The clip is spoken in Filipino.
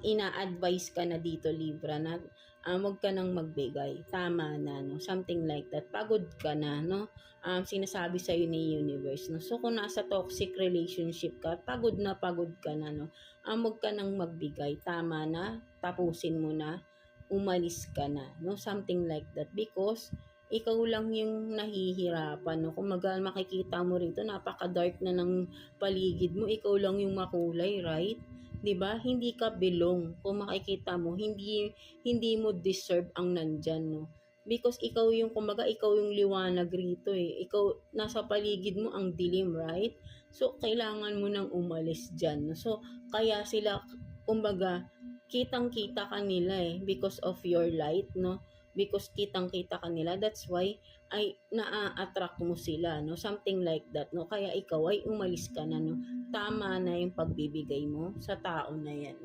ina-advise ka na dito, Libra, na wag ka nang magbigay. Tama na, no? Something like that. Pagod ka na, no? Sinasabi sa'yo ni universe, no? So, kung nasa toxic relationship ka, pagod ka na, no? Wag ka nang magbigay. Tama na. Tapusin mo na. Umalis ka na, no? Something like that. Because, ikaw lang yung nahihirapan, no? Kung makikita mo rito, napaka-dark na ng paligid mo. Ikaw lang yung makulay, right? 'Di ba? Hindi ka belong. Kung makikita mo, hindi mo deserve ang nandiyan, no? Because ikaw yung, kumbaga, ikaw yung liwanag rito eh. Ikaw, nasa paligid mo ang dilim, right? So, kailangan mo nang umalis dyan, no? So, kaya sila, kumbaga, kitang-kita ka nila eh, because of your light, no? Because kitang-kita ka nila, that's why ay naa-attract mo sila, no? Something like that, no? Kaya ikaw ay umalis ka na, no? Tama na yung pagbibigay mo sa tao na yan.